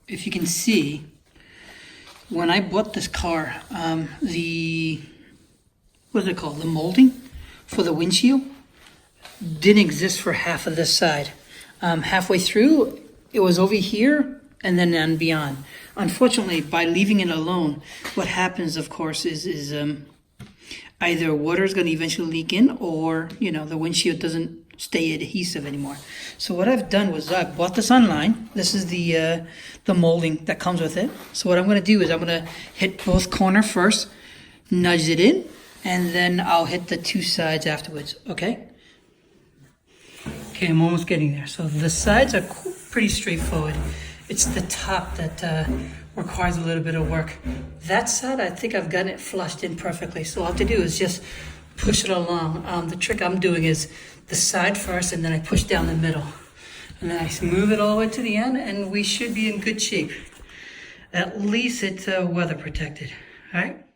if you can see, when I bought this car, what is it called? The molding for the windshield didn't exist for half of this side. Halfway through, it was over here and then and beyond. Unfortunately, by leaving it alone, what happens, of course, is either water is going to eventually leak in, or the windshield doesn't stay adhesive anymore. So what I've done was I bought this online. This is the molding that comes with it. So what I'm going to do is I'm going to hit both corner first, nudge it in, and then I'll hit the two sides afterwards. Okay, I'm almost getting there. So the sides are pretty straightforward. It's the top that requires a little bit of work. That side, I think I've gotten it flushed in perfectly. So all I have to do is just push it along. The trick I'm doing is the side first, and then I push down the middle. And then I move it all the way to the end, and we should be in good shape. At least it's weather protected, all right?